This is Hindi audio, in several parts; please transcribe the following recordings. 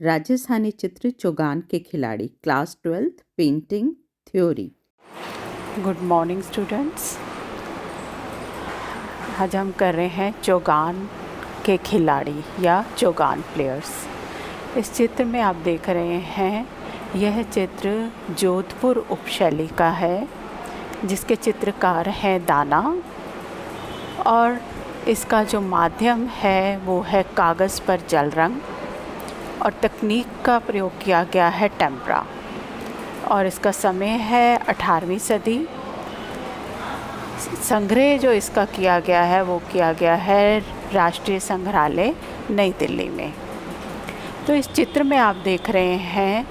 राजस्थानी चित्र चौगान के खिलाड़ी, class 12th, painting theory. Good morning students. आज हम कर रहे हैं चौगान के खिलाड़ी या चौगान प्लेयर्स। इस चित्र में आप देख रहे हैं, यह चित्र जोधपुर उपशैली का है, जिसके चित्रकार हैं दाना, और इसका जो माध्यम है वो है कागज़ पर जल रंग, और तकनीक का प्रयोग किया गया है टेम्परा, और इसका समय है 18वीं सदी। संग्रह जो इसका किया गया है वो किया गया है राष्ट्रीय संग्रहालय नई दिल्ली में। तो इस चित्र में आप देख रहे हैं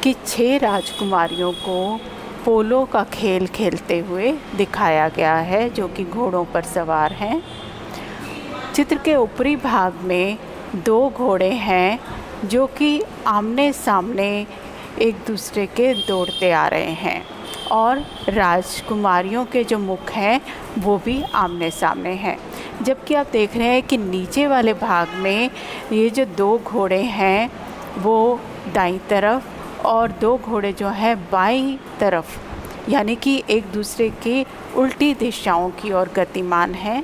कि 6 राजकुमारियों को पोलो का खेल खेलते हुए दिखाया गया है, जो कि घोड़ों पर सवार हैं। चित्र के ऊपरी भाग में 2 घोड़े हैं जो कि आमने सामने एक दूसरे के दौड़ते आ रहे हैं, और राजकुमारियों के जो मुख हैं वो भी आमने सामने हैं। जबकि आप देख रहे हैं कि नीचे वाले भाग में ये जो 2 घोड़े हैं वो दाईं तरफ और 2 घोड़े जो हैं बाईं तरफ, यानी कि एक दूसरे की उल्टी दिशाओं की ओर गतिमान हैं।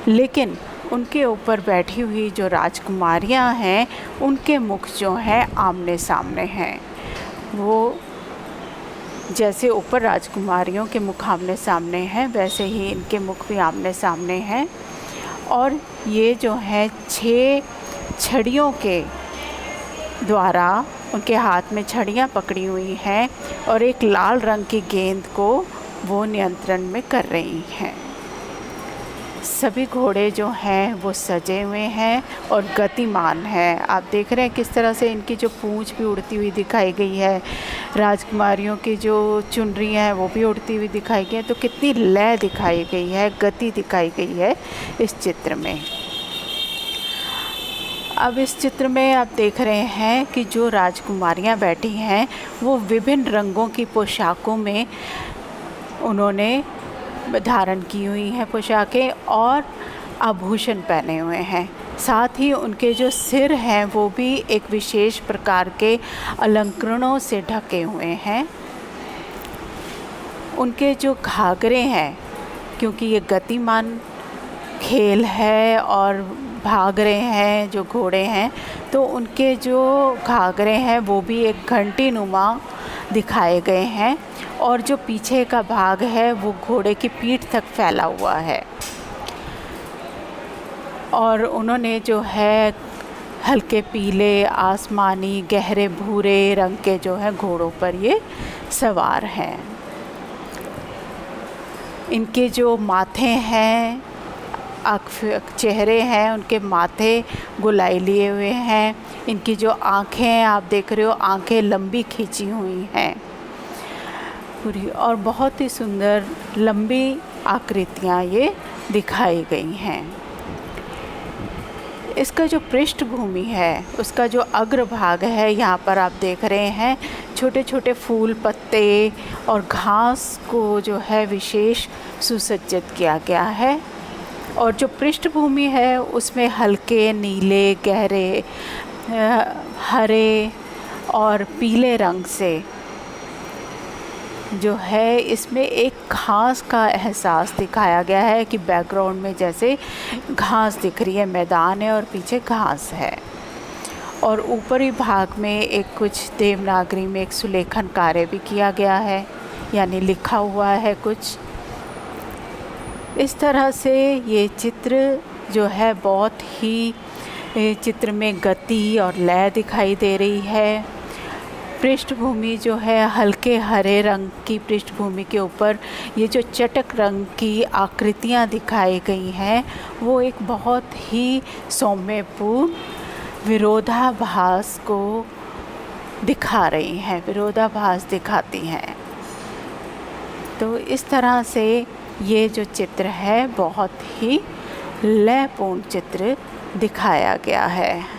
लेकिन उनके ऊपर बैठी हुई जो राजकुमारियां हैं उनके मुख जो हैं आमने सामने हैं। वो जैसे ऊपर राजकुमारियों के मुख आमने सामने हैं, वैसे ही इनके मुख भी आमने सामने हैं। और ये जो है 6 छड़ियों के द्वारा, उनके हाथ में छड़ियाँ पकड़ी हुई हैं और एक लाल रंग की गेंद को वो नियंत्रण में कर रही हैं। सभी घोड़े जो हैं वो सजे हुए हैं और गतिमान हैं। आप देख रहे हैं किस तरह से इनकी जो पूंछ भी उड़ती हुई दिखाई गई है, राजकुमारियों की जो चुनरी हैं वो भी उड़ती हुई दिखाई गई है। तो कितनी लय दिखाई गई है, गति दिखाई गई है इस चित्र में। अब इस चित्र में आप देख रहे हैं कि जो राजकुमारियां बैठी हैं वो विभिन्न रंगों की पोशाकों में उन्होंने धारण की हुई हैं पोशाकें, और आभूषण पहने हुए हैं। साथ ही उनके जो सिर हैं वो भी एक विशेष प्रकार के अलंकरणों से ढके हुए हैं। उनके जो घाघरे हैं, क्योंकि ये गतिमान खेल है और भाग रहे हैं जो घोड़े हैं, तो उनके जो घाघरे हैं वो भी एक घंटी नुमा दिखाए गए हैं, और जो पीछे का भाग है वो घोड़े की पीठ तक फैला हुआ है। और उन्होंने जो है हल्के पीले, आसमानी, गहरे भूरे रंग के जो है घोड़ों पर ये सवार हैं। इनके जो माथे हैं, चेहरे हैं, उनके माथे गोलाई लिए हुए हैं। इनकी जो आँखें आप देख रहे हो, आँखें लंबी खींची हुई हैं पूरी, और बहुत ही सुंदर लंबी आकृतियाँ ये दिखाई गई हैं। इसका जो पृष्ठभूमि है, उसका जो अग्रभाग है, यहाँ पर आप देख रहे हैं छोटे छोटे फूल, पत्ते और घास को जो है विशेष सुसज्जित किया गया है। और जो पृष्ठभूमि है उसमें हल्के नीले, गहरे हरे और पीले रंग से जो है इसमें एक घास का एहसास दिखाया गया है कि बैकग्राउंड में जैसे घास दिख रही है, मैदान है और पीछे घास है। और ऊपरी भाग में एक कुछ देवनागरी में एक सुलेखन कार्य भी किया गया है, यानी लिखा हुआ है कुछ। इस तरह से ये चित्र जो है बहुत ही चित्र में गति और लय दिखाई दे रही है। पृष्ठभूमि जो है हल्के हरे रंग की पृष्ठभूमि के ऊपर ये जो चटक रंग की आकृतियाँ दिखाई गई हैं वो एक बहुत ही सौम्यपूर्ण विरोधाभास को दिखा रही हैं, विरोधाभास दिखाती हैं। तो इस तरह से ये जो चित्र है बहुत ही लयपूर्ण चित्र दिखाया गया है।